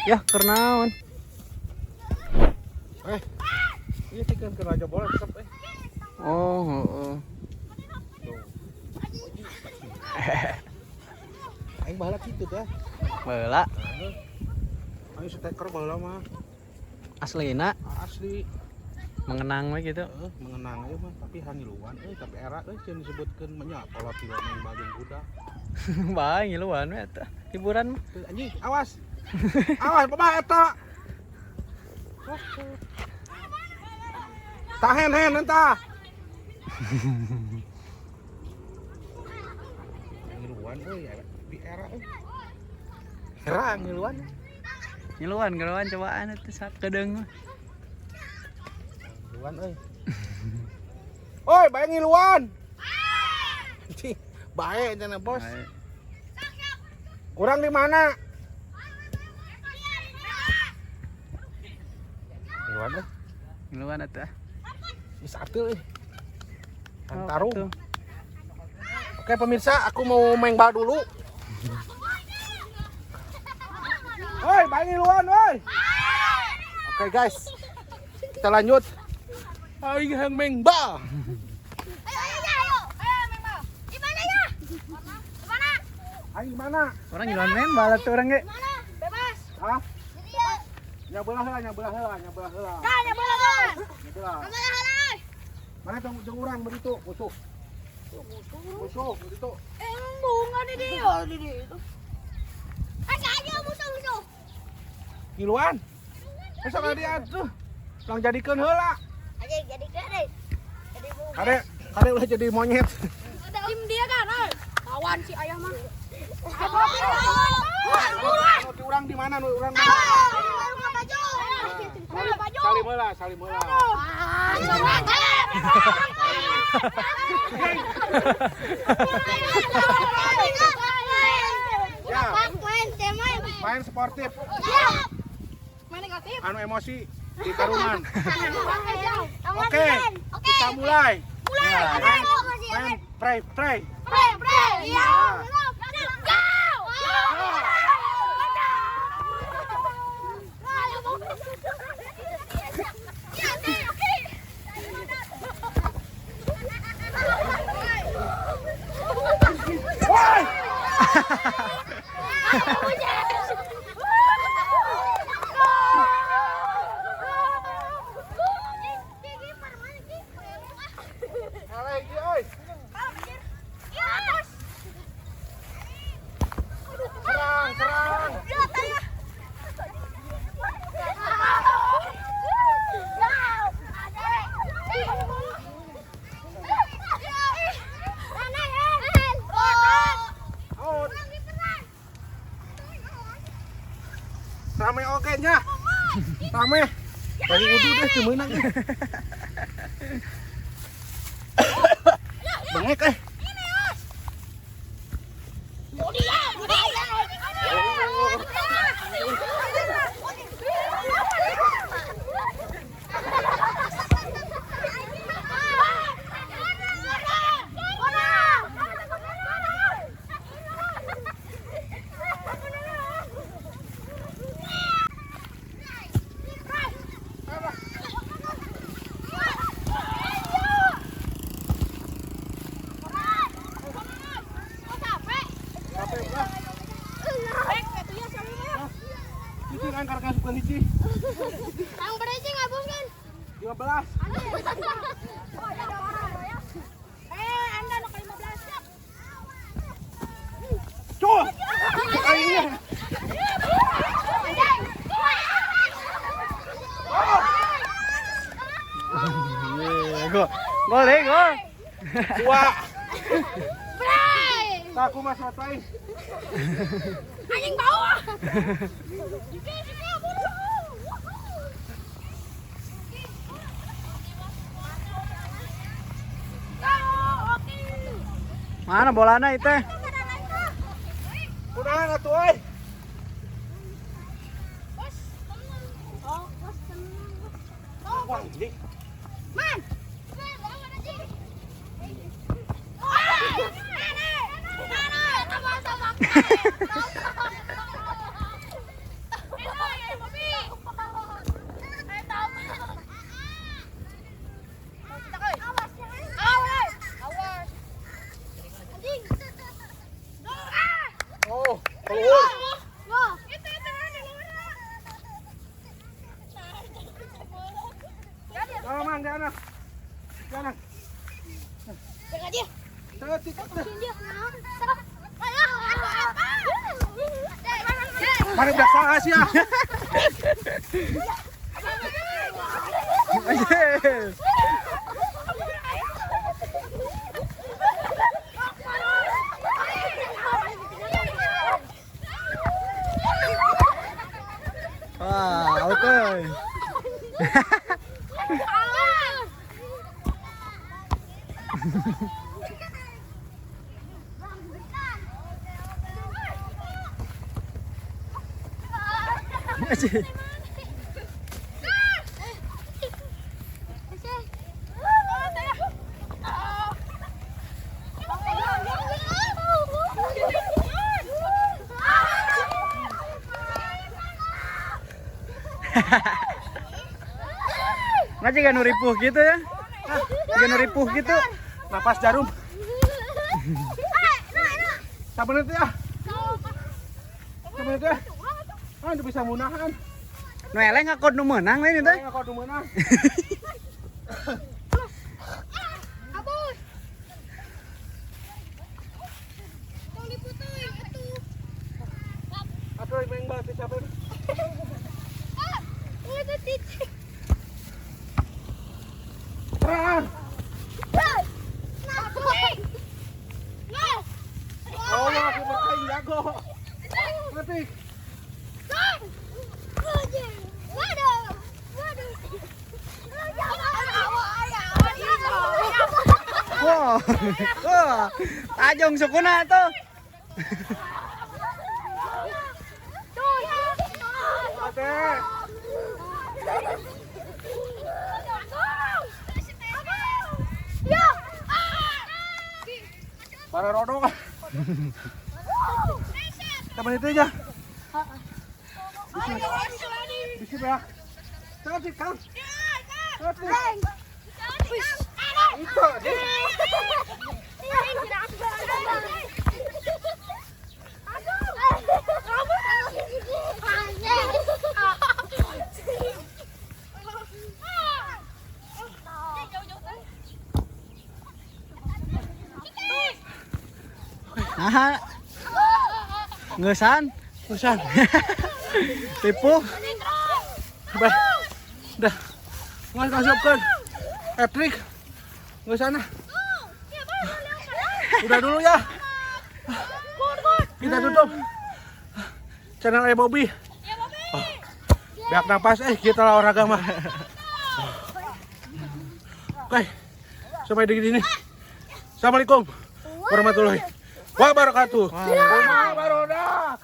Ya, kernaon. Iya sih kan kena aja bola tetap Oh, heeh. Aing bahala kitu teh. Baheula Aing steker bahala mah aslina asli mengenang we gitu. mengenang aja mah tapi hangiluan tapi era cenah disebutkeun mah nya kalau tilu main bageun kuda. Bae ngiluan we eta. Hiburan mah. Tuh, anjing awas. Awas babah eta. Tahan hen entah. Ngiluan di era Era ngiluan. Ngiluan cobaan eta sak kedeung mah. Ngiluan Oi, bae ngiluan. Cih, bae cenah bos. Bae. Kurang di mana? Ngiluan Ngiluan eta. Geus atuh Oh, Tarung. tuh. Oke pemirsa, aku mau main bal dulu. Woi, bae ngiluan, woi. Oke guys, kita lanjut. Aing hang main bal. Ayo, main bal. Di mana ya? Di mana? Aing mana? Orang ngiluan main bal atuh urang ge. Mana? Bebas. Hah? Jadi ya. Nyabelah heula. Ya bola. Nyabelah. Mana halai? Mana jeung urang begitu, musuh. Musuh begitu. Bunga di dia, di itu. Kasih aja musuh. Ngiluan. Besok ada atuh. Lang jadikeun heula. Aja jadi kade. Jadi bunga. Kade udah jadi monyet. Tim dia kan, lawan si ayah mah. Di urang di mana? Urang di Baju. Salim heula. Main sportif. Main negatif. Anu emosi di karungan. Oke, Oke. kita mulai. Mulai. Main pray. Pre. Iya. Woi! Lagi, oi. Serang. Out. Rame oke nya. Rame. Dari udu deh cuman aja. Bengek Itu kan karena suka hiji. Yang berisi ngabung kan? 15. Anda anak 15. Cuh. Ayo. Gol. Dua. Bray! Aku mas matai. Anjing bawah. Mana bolana itu? Kunahan atuh euy. Wah, ini. Man. dia. Setik deh. Dia. Mari biasa Asia. Wah, oke. Nggak juga nuripuh gitu ya? Juga nuripuh gitu. Napas jarum. Sabar nanti ya. Sabar nanti ya. Ah, udah bisa munahan. Noeleng ngakod nu menang lain itu. Kau udah menang. Aku main bal siapa? Terang. Oh, aku bersaing jago. Nanti. Wah, wah, tajong sukuna tuh. Oke. Para rodok. Kapan itu aja? Bisa ya. Cantik kan? Cantik. Itu. Nah, ngesan, Usan. tipu. Bah. Dah. Nggak kasihkan. Patrick. Nggak sana. Udah dulu ya. Kita tutup. Channel Bobby. Biar napas kita olahraga mah. Oke. Sampai di sini. Assalamualaikum warahmatullahi wabarakatuh. Waalaikumsalam.